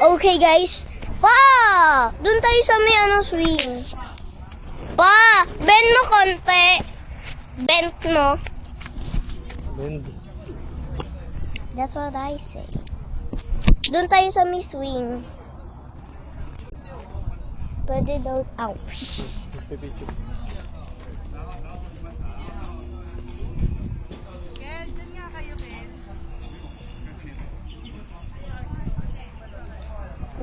Okay, guys. Pa! Doon tayo sa may swing. Pa! Bend mo konti. Bend mo. Bend. That's what I say. Doon tayo sa may swing. Pwede daw. Ouch. Pipicture.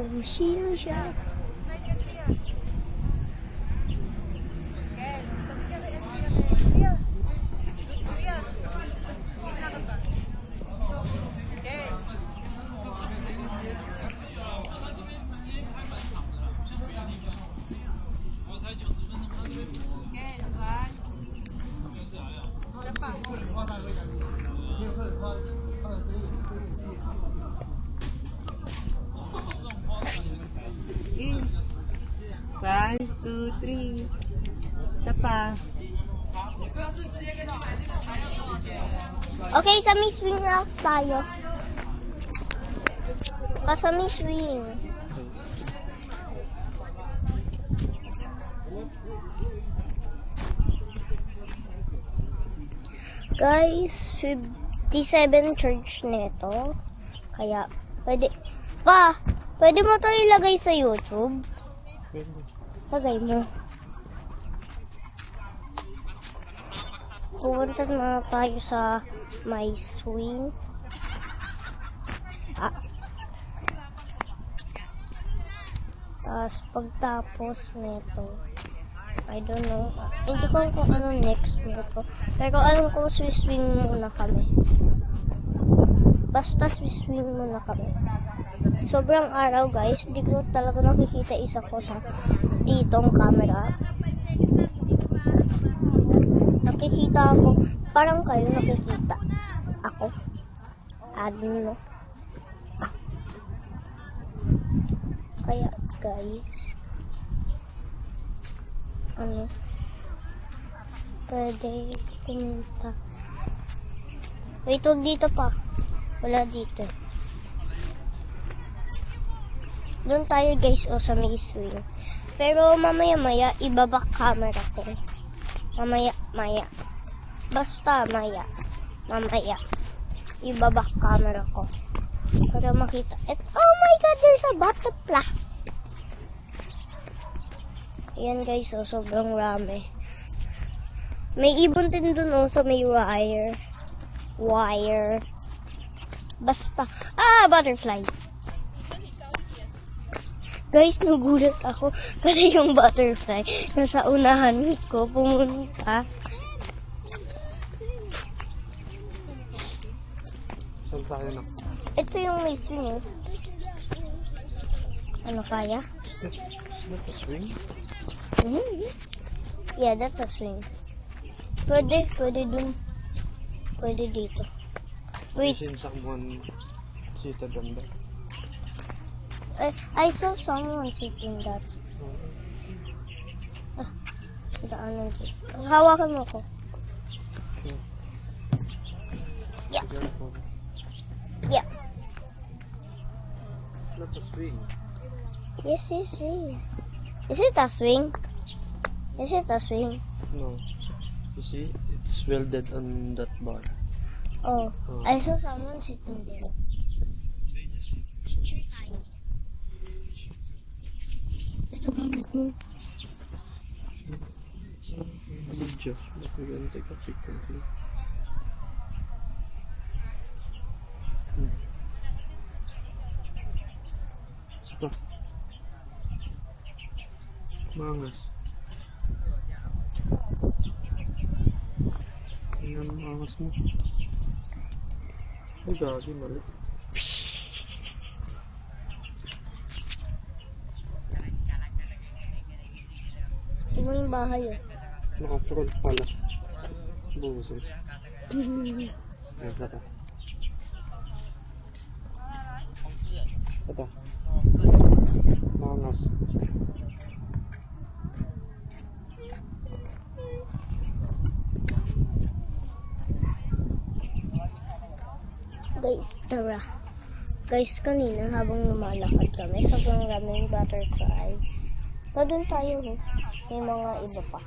Oh, sino siya? One, two, three. Isa pa. Okay, sa may swing na tayo. Sa may swing. Guys, 57 church nito. Kaya, pwede mo to ilagay sa YouTube. Bend. Lagay mo. Pupunta na tayo sa my swing. Tapos, pagtapos nito, I don't know. Hindi ko alam kung ano next nito. Pero alam ko, swing muna kami. Basta swing muna kami. Sobrang araw, guys. Hindi ko talaga nakikita isa ko sa ditong camera. Nakikita ako. Parang kayo nakikita. Ako. Ano. Kaya, guys. Pwede kuminta. Wait, huwag dito pa. Wala dito. Doon tayo, guys, sa may swing. Pero mamaya-maya, ibabak camera ko. Mamaya. Basta mamaya. Ibabak camera ko. Para makita. Oh my God, there's a butterfly. Ayan, guys, sobrang rami. May ibon din dun, sa may wire. Basta. Butterfly. Guys, nagulat ako kasi yung butterfly nasa unahan ko pumunta. Saan tayo na? Ito yung may swing eh. Ano kaya? Is that a swing? Yeah, that's a swing. Pwede dun. Pwede dito. Wait, Seen someone seated on that. I saw someone sitting that. Daanan dito. Hawakan mo ko. Okay. Yeah. Careful. Yeah. It's not a swing. Yes, it is. Is it a swing? Is it a swing? No. You see, it's welded on that bar. Oh, I saw someone sitting there. Picture tayo. Ito gamit mo. Video. Let me go and take a picture. Sapa. Mangas. Tingnan ang angas mo. Ay, gagi, mali. Tingnan yung bahay eh. Naka-front pala. Buset. Ayan, sapa. Sapa. Mangas. Guys, tara. Guys, kanina habang lumalakad kami, sobrang raming butterfly. So, doon tayo, oh. May mga iba pa.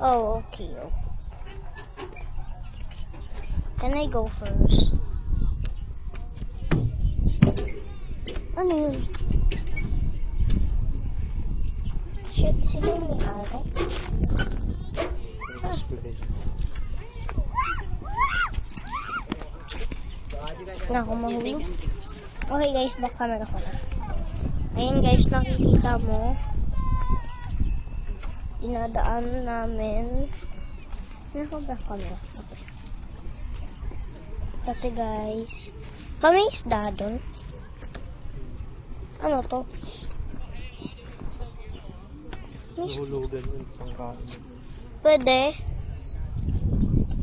Oh, okay. Can I go first? Ano yun? Siguro may araw. Naku, mahulog. Okay guys, back camera ko na. Ayun guys, nakikita mo. Dinadaan namin. Naku, back camera. Okay. Kasi guys, kami isda doon. Ano to? Nahulugan yun. Pangkain. Pwede?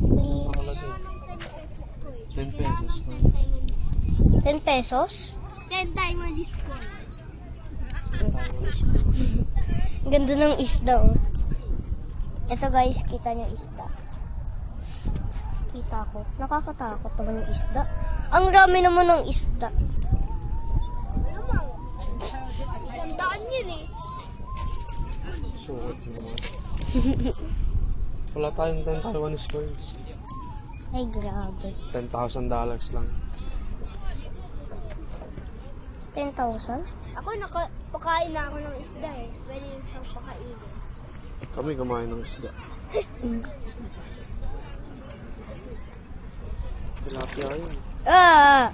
Please. Nakalagay. 10 pesos. 10 pesos? 10 diamond is cool. Ang ganda ng isda, oh. Ito guys, kita niyo isda. Kita ko. Nakakatakot naman yung isda. Ang dami naman ng isda. Isang daan yun eh. Suot naman. Wala tayong 10 Taiwanese coins. Ay, grabe. $10,000 lang. 10,000? Ako pakain na ako ng isda eh. Pwede yung siyang pakainin. Kami kumain ng isda. Tilapia yun. Ah!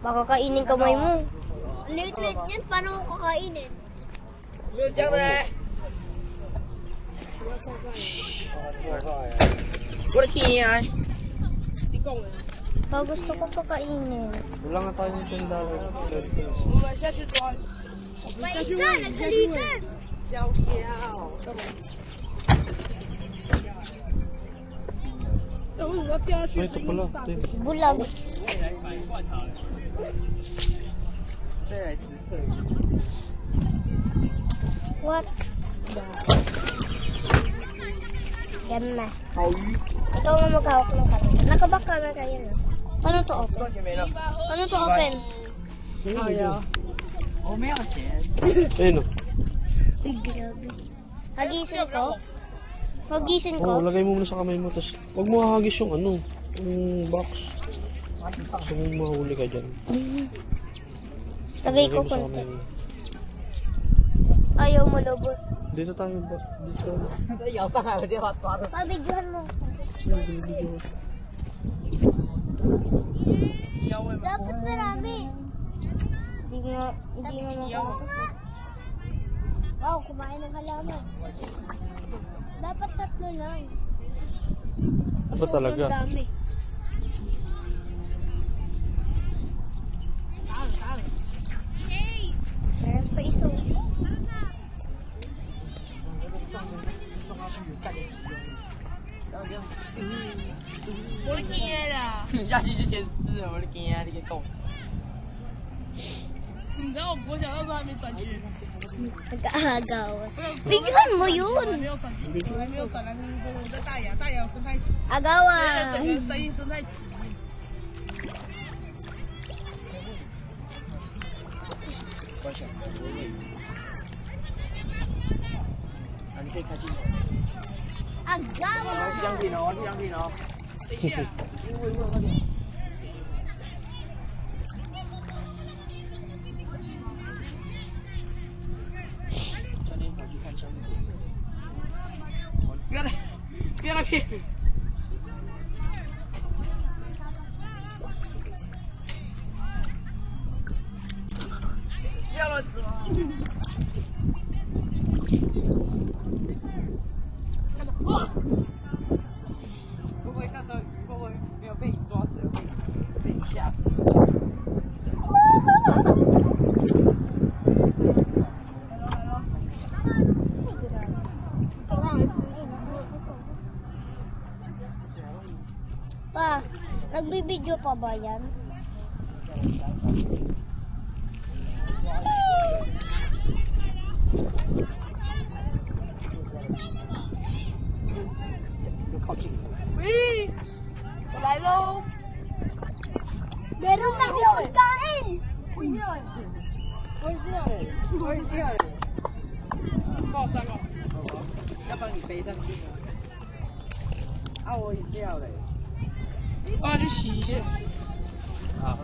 Baka kainin kamay mo. Late yan, paano ko kakainin? Baka gusto ko pakainin. Wala nga tayong $10. 10 pesos. May isda, nagsalitan! Ay, ito pala. Ito. Bulag. What the? Ganda. Ito nga maghawak ng camera. Nakabak camera yun. Paano to open? Paano to open? Ayun o. Ay, grabe. Hagisin ko? Hagisin Oh, ko? lagay mo muna sa kamay mo. Tapos, huwag mo hahagis yung ano, yung box. Gusto mong mahuli ka dyan. Lagay ko mo sa konti. kamay mo. Ayaw mo lubos. Dito tayo ba? Dito. Pabidyohan mo. Dapat marami. Hindi nga makalabas. Wow, kumain ng halaman. Dapat 3 lang. Ba talaga? Sobrang dami. Meron pa iso. Nag-aagaw. Bigyan mo yun. Agawan. Agawan. Pa, nagbibideo pa ba yan? 会掉嘞，会掉嘞。受伤哦。要帮你背上去吗？啊，我也掉嘞。帮他去洗一下。好。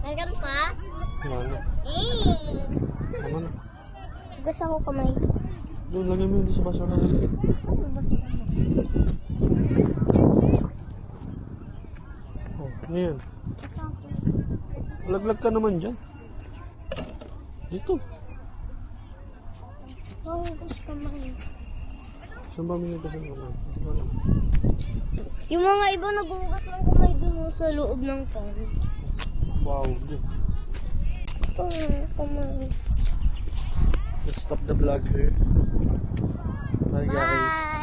Hanggang pa? Ano? Eh! Ano na? Hugas ako kamay. Doon, lagay mo yun doon sa basura. Oh, ano yan? Laglag ka naman dyan. Dito. Oh, hugas kamay. Saan ba minagasan mo? Yung mga iba naghuhugas ng kamay dun sa loob ng pond. Wow, di. Kamay. Let's stop the vlog here. Bye guys. Bye!